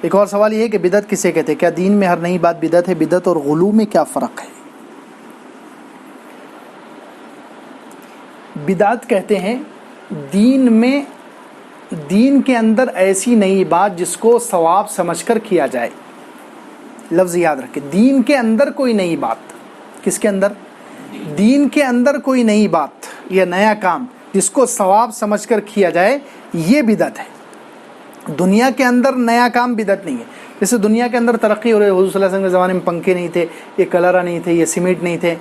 ایک اور سوال یہ ہے کہ بدعت کسے کہتے ہیں؟ کیا دین میں ہر نئی بات بدعت ہے؟ بدعت اور غلو میں کیا فرق ہے؟ بدعت کہتے ہیں دین کے اندر ایسی نئی بات جس کو ثواب سمجھ کر کیا جائے. لفظ یاد رکھیں، دین کے اندر کوئی نئی بات. کس کے اندر؟ دین کے اندر کوئی نئی بات یا نیا کام جس کو ثواب سمجھ کر کیا جائے، یہ بدعت ہے. دنیا کے اندر نیا کام بدعت نہیں ہے. جیسے دنیا کے اندر ترقی ہو رہی ہے، حضور صلی اللہ علیہ وسلم کے زمانے میں پنکھے نہیں تھے، یہ کلرا نہیں تھے، یہ سیمنٹ نہیں تھے،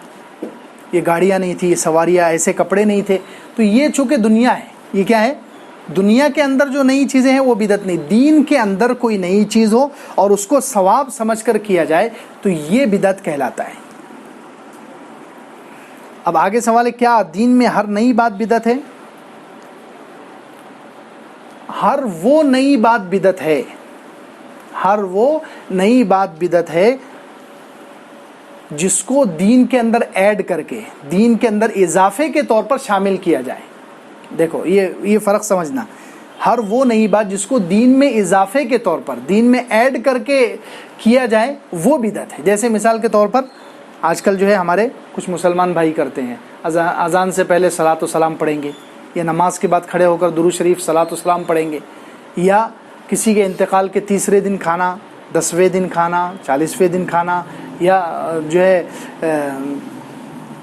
یہ گاڑیاں نہیں تھی، یہ سواریاں، ایسے کپڑے نہیں تھے. تو یہ چونکہ دنیا ہے، یہ کیا ہے؟ دنیا کے اندر جو نئی چیزیں ہیں وہ بدعت نہیں. دین کے اندر کوئی نئی چیز ہو اور اس کو ثواب سمجھ کر کیا جائے تو یہ بدعت کہلاتا ہے. اب آگے سوال ہے، کیا دین میں ہر نئی بات بدعت ہے؟ ہر وہ نئی بات بدعت ہے، ہر وہ نئی بات بدعت ہے جس کو دین کے اندر ایڈ کر کے، دین کے اندر اضافے کے طور پر شامل کیا جائے. دیکھو یہ فرق سمجھنا. ہر وہ نئی بات جس کو دین میں اضافے کے طور پر، دین میں ایڈ کر کے کیا جائے، وہ بدعت ہے. جیسے مثال کے طور پر آج کل جو ہے ہمارے کچھ مسلمان بھائی کرتے ہیں، اذان سے پہلے صلاۃ و سلام پڑھیں گے، یا نماز کے بعد کھڑے ہو کر درود شریف صلاۃ و سلام پڑھیں گے، یا کسی کے انتقال کے تیسرے دن کھانا، 10ویں دن کھانا، 40ویں دن کھانا، یا جو ہے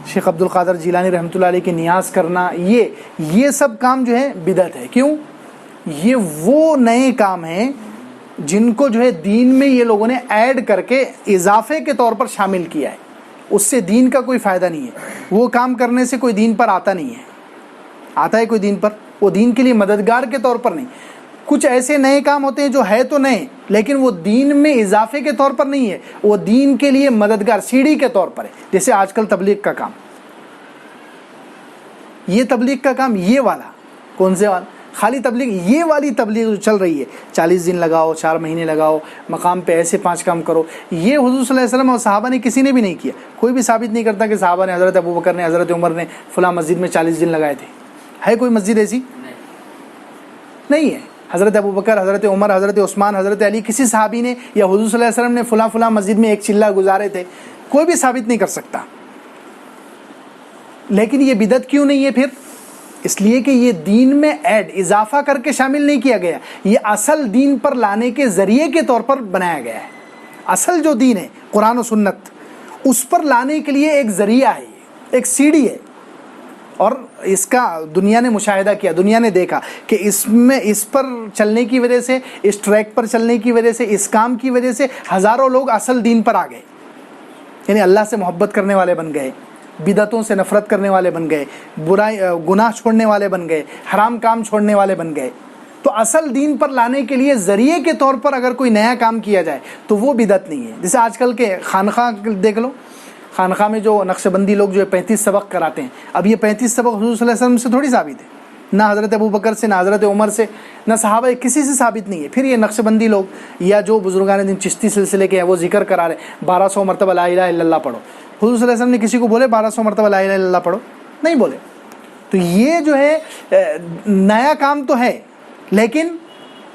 شیخ عبد القادر جیلانی رحمۃ اللہ علیہ کی نیاز کرنا، یہ سب کام جو ہے بدعت ہے. کیوں؟ یہ وہ نئے کام ہیں جن کو جو ہے دین میں یہ لوگوں نے ایڈ کر کے اضافے کے طور پر شامل کیا ہے. اس سے دین کا کوئی فائدہ نہیں ہے. وہ کام کرنے سے کوئی دین پر آتا نہیں ہے. آتا ہے کوئی دین پر؟ وہ دین کے لیے مددگار کے طور پر نہیں. کچھ ایسے نئے کام ہوتے ہیں جو ہے تو نئے لیکن وہ دین میں اضافے کے طور پر نہیں ہے، وہ دین کے لیے مددگار سیڑھی کے طور پر ہے. جیسے آج کل تبلیغ کا کام، یہ تبلیغ کا کام، یہ والا کون سے والا؟ خالی تبلیغ، یہ والی تبلیغ جو چل رہی ہے، 40 دن لگاؤ، 4 مہینے لگاؤ، مقام پہ ایسے 5 کام کرو، یہ حضور صلی اللہ علیہ وسلم اور صحابہ نے کسی نے بھی نہیں کیا. کوئی بھی ثابت نہیں کرتا کہ صحابہ نے، حضرت ابوبکر نے، حضرت عمر نے فلاں مسجد میں 40 دن لگائے تھے. ہے کوئی مسجد ایسی؟ نہیں ہے. حضرت ابوبکر، حضرت عمر، حضرت عثمان، حضرت علی، کسی صحابی نے یا حضور صلی اللہ علیہ وسلم نے فلاں مسجد میں ایک چلہ گزارے تھے، کوئی بھی ثابت نہیں کر سکتا. لیکن یہ بدعت کیوں نہیں ہے پھر؟ اس لیے کہ یہ دین میں ایڈ، اضافہ کر کے شامل نہیں کیا گیا، یہ اصل دین پر لانے کے ذریعے کے طور پر بنایا گیا ہے. اصل جو دین ہے قرآن و سنت، اس پر لانے کے لیے ایک ذریعہ ہے، ایک سیڑھی ہے. اور اس کا دنیا نے مشاہدہ کیا، دنیا نے دیکھا کہ اس پر چلنے کی وجہ سے، اس ٹریک پر چلنے کی وجہ سے، اس کام کی وجہ سے ہزاروں لوگ اصل دین پر آ گئے. یعنی اللہ سے محبت کرنے والے بن گئے، بدعتوں سے نفرت کرنے والے بن گئے، گناہ چھوڑنے والے بن گئے، حرام کام چھوڑنے والے بن گئے. تو اصل دین پر لانے کے لیے ذریعے کے طور پر اگر کوئی نیا کام کیا جائے تو وہ بدعت نہیں ہے. جیسے آج کل کے خانخواہ دیکھ لو، خانخواہ میں جو نقش بندی لوگ جو ہے 35 سبق کراتے ہیں. اب یہ 35 سبق حضور صلی اللہ علیہ وسلم سے تھوڑی ثابت ہے، نہ حضرت ابوبکر سے، نہ حضرت عمر سے، نہ صحابہ، کسی سے ثابت نہیں ہے. پھر یہ نقش بندی لوگ یا جو بزرگان دین چشتی سلسلے کے ہیں وہ ذکر کرا رہے 1200 مرتبہ لا الہ الا اللہ پڑھو. حضور صلی اللہ علیہ وسلم نے کسی کو بولے 1200 مرتبہ لا الہ الا اللہ پڑھو؟ نہیں بولے. تو یہ جو ہے نیا کام تو ہے لیکن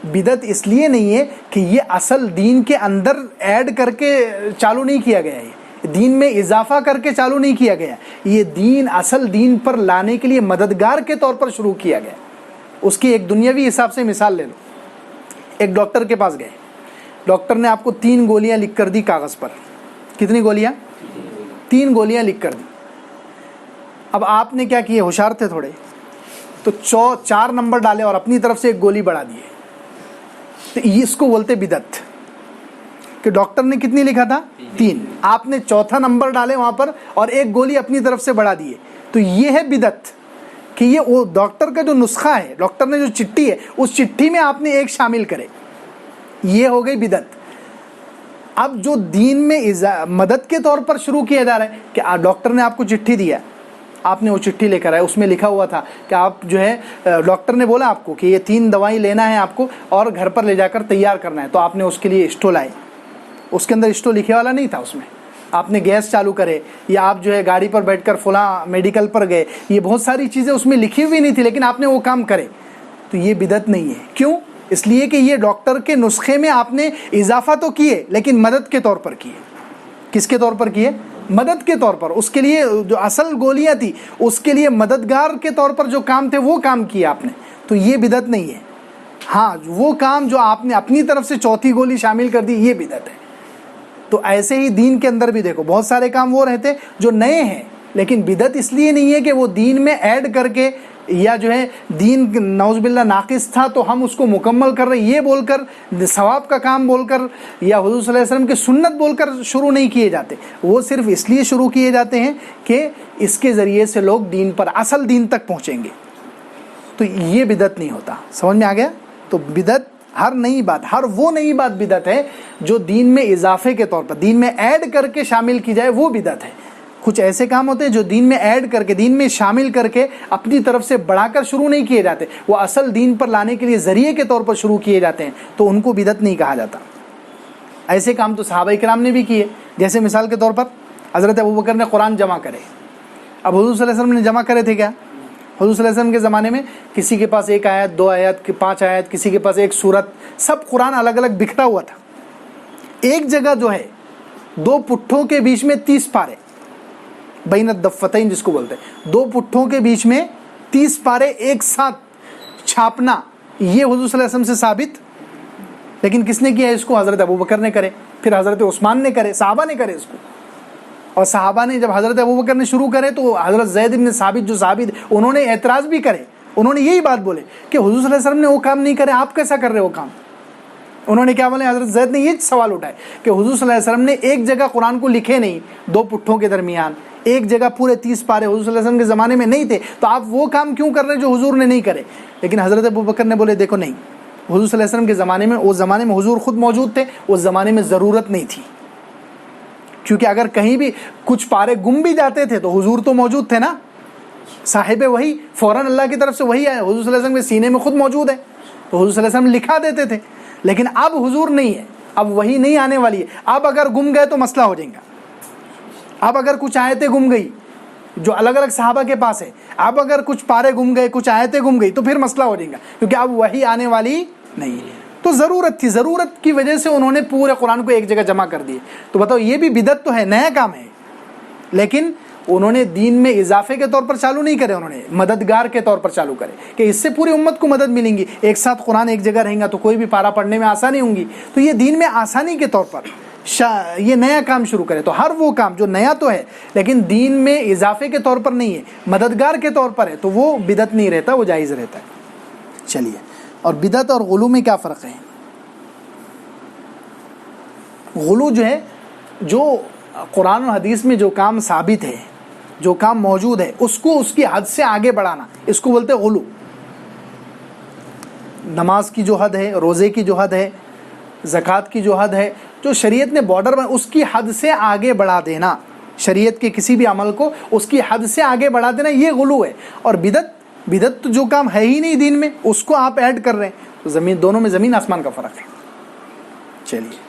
بدعت اس لیے نہیں ہے کہ یہ اصل دین کے اندر ایڈ کر کے چالو نہیں کیا گیا ہے، دین میں اضافہ کر کے چالو نہیں کیا گیا. یہ دین اصل دین پر لانے کے لیے مددگار کے طور پر شروع کیا گیا. اس کی ایک دنیاوی حساب سے مثال لے لو. ایک ڈاکٹر کے پاس گئے، ڈاکٹر نے آپ کو 3 گولیاں لکھ کر دی کاغذ پر. کتنی گولیاں؟ 3 گولیاں لکھ کر دی. اب آپ نے کیا کیے، ہوشیار تھے تھوڑے، تو 4 نمبر ڈالے اور اپنی طرف سے 1 گولی بڑھا دیے. تو اس کو بولتے بدعت کہ ڈاکٹر نے کتنی لکھا تھا؟ 3، آپ نے 4تھا نمبر ڈالے وہاں پر اور 1 گولی اپنی طرف سے بڑھا دیے. تو یہ ہے بدعت کہ یہ وہ ڈاکٹر کا جو نسخہ ہے، ڈاکٹر نے جو چٹھی ہے اس چٹھی میں آپ نے 1 شامل کرے، یہ ہو گئی بدعت. اب جو دین میں مدد کے طور پر شروع کیا جا رہا ہے کہ ڈاکٹر نے آپ کو چٹھی دیا، آپ نے وہ چٹھی لے کر آئے، اس میں لکھا ہوا تھا کہ آپ جو ہے ڈاکٹر نے بولا آپ کو کہ یہ 3 دوائیں لینا ہے آپ کو اور گھر پر لے جا کر تیار کرنا ہے. تو آپ نے اس کے لیے اسٹو لائے، اس کے اندر اسٹو لکھے والا نہیں تھا، اس میں آپ نے گیس چالو کرے، یا آپ جو ہے گاڑی پر بیٹھ کر فلاں میڈیکل پر گئے، یہ بہت ساری چیزیں اس میں لکھی ہوئی نہیں تھی لیکن آپ نے وہ کام کرے. تو یہ بدعت نہیں ہے. کیوں؟ اس لیے کہ یہ ڈاکٹر کے نسخے میں آپ نے اضافہ تو کیے لیکن مدد کے طور پر کیے. کس کے طور پر کیے؟ مدد کے طور پر. اس کے لیے جو اصل گولیاں تھی اس کے لیے مددگار کے طور پر جو کام تھے وہ کام کیا آپ نے. تو یہ بدعت نہیں ہے. ہاں وہ کام جو آپ نے اپنی طرف سے چوتھی گولی شامل کر دی یہ بدعت ہے. تو ایسے ہی دین کے اندر بھی دیکھو بہت سارے کام وہ رہتے جو نئے ہیں لیکن بدعت اس لیے نہیں ہے کہ وہ دین میں ایڈ کر کے یا جو ہے دین نعوذ باللہ ناقص تھا تو ہم اس کو مکمل کر رہے یہ بول کر ثواب کا کام بول کر یا حضور صلی اللہ علیہ وسلم کی سنت بول کر شروع نہیں کیے جاتے. وہ صرف اس لیے شروع کیے جاتے ہیں کہ اس کے ذریعے سے لوگ دین پر اصل دین تک پہنچیں گے. تو یہ بدعت نہیں ہوتا. سمجھ میں آ گیا؟ تو بدعت ہر نئی بات، ہر وہ نئی بات بدعت ہے جو دین میں اضافے کے طور پر دین میں ایڈ کر کے شامل کی جائے وہ بدعت ہے. کچھ ایسے کام ہوتے ہیں جو دین میں ایڈ کر کے دین میں شامل کر کے اپنی طرف سے بڑھا کر شروع نہیں کیے جاتے، وہ اصل دین پر لانے کے لیے ذریعے کے طور پر شروع کیے جاتے ہیں تو ان کو بدعت نہیں کہا جاتا. ایسے کام تو صحابہ کرام نے بھی کیے. جیسے مثال کے طور پر حضرت ابوبکر نے قرآن جمع کرے. اب حضور صلی اللہ علیہ وسلم نے جمع کرے تھے کیا؟ حضور صلی اللہ علیہ وسلم کے زمانے میں کسی کے پاس 1 آیت 2 آیت 5 آیت، کسی کے پاس 1 سورت، سب قرآن الگ الگ بکھرا ہوا تھا. ایک جگہ جو ہے 2 پٹھوں کے بیچ میں 30 پارے، بین الدفتین جس کو بولتے ہیں، 2 پٹھوں کے بیچ میں 30 پارے ایک ساتھ چھاپنا، یہ حضور صلی اللہ علیہ وسلم سے ثابت. لیکن کس نے کیا اس کو؟ حضرت ابوبکر نے کرے، پھر حضرت عثمان نے کرے، صحابہ نے کرے اس کو. اور صحابہ نے جب حضرت ابوبکر نے شروع کرے تو حضرت زید بن ثابت جو صحابی انہوں نے اعتراض بھی کرے. انہوں نے یہی بات بولے کہ حضور صلی اللہ علیہ وسلم نے وہ کام نہیں کرے، آپ کیسا کر رہے وہ کام؟ انہوں نے کیا بولے؟ حضرت زید نے یہ سوال اٹھائے کہ حضور صلی اللہ علیہ وسلم نے ایک جگہ قرآن کو لکھے نہیں 2 پٹھوں کے درمیان، ایک جگہ پورے 30 پارے حضور صلی اللہ علیہ وسلم کے زمانے میں نہیں تھے، تو آپ وہ کام کیوں کر رہے جو حضور نے نہیں کرے؟ لیکن حضرت ابوبکر نے بولے دیکھو نہیں، حضور صلی اللہ علیہ وسلم کے زمانے میں، اس زمانے میں حضور خود موجود تھے، اس زمانے میں ضرورت نہیں تھی. کیونکہ اگر کہیں بھی کچھ پارے گم بھی جاتے تھے تو حضور تو موجود تھے نا، صاحب وہی فوراً اللہ کی طرف سے وہی آئے، حضور صلی اللہ علیہ وسلم کے سینے میں خود موجود ہے تو حضور صلی اللہ علیہ وسلم لکھا دیتے تھے. لیکن اب حضور نہیں ہے، اب وہی نہیں آنے والی ہے. اب اگر گم گئے تو مسئلہ ہو جائے گا. اب اگر کچھ آیتیں گم گئی جو الگ الگ صحابہ کے پاس ہے، اب اگر کچھ پارے گم گئے، کچھ آیتیں گم گئی تو پھر مسئلہ ہو جائے گا، کیونکہ اب وہی آنے والی نہیں ہے. تو ضرورت تھی، ضرورت کی وجہ سے انہوں نے پورے قرآن کو ایک جگہ جمع کر دیے. تو بتاؤ یہ بھی بدعت تو ہے، نیا کام ہے، لیکن انہوں نے دین میں اضافے کے طور پر چالو نہیں کرے، انہوں نے مددگار کے طور پر چالو کرے کہ اس سے پوری امت کو مدد ملیں گی. ایک ساتھ قرآن ایک جگہ رہیں گا تو کوئی بھی پارا پڑھنے میں آسانی ہوں گی. تو یہ دین میں آسانی کے طور پر یہ نیا کام شروع کرے. تو ہر وہ کام جو نیا تو ہے لیکن دین میں اضافے کے طور پر نہیں ہے، مددگار کے طور پر ہے، تو وہ بدعت نہیں رہتا، وہ جائز رہتا ہے. چلیے، اور بدعت اور غلو میں کیا فرق ہے؟ غلو جو ہے، جو قرآن و حدیث میں جو کام ثابت ہے، جو کام موجود ہے، اس کو اس کی حد سے آگے بڑھانا، اس کو بولتے غلو. نماز کی جو حد ہے، روزے کی جو حد ہے، زکوٰۃ کی جو حد ہے، جو شریعت نے بارڈر میں اس کی حد سے آگے بڑھا دینا، شریعت کے کسی بھی عمل کو اس کی حد سے آگے بڑھا دینا، یہ غلو ہے. اور بدعت تو جو کام ہے ہی نہیں دین میں، اس کو آپ ایڈ کر رہے ہیں. تو دونوں میں زمین آسمان کا فرق ہے. چلیے.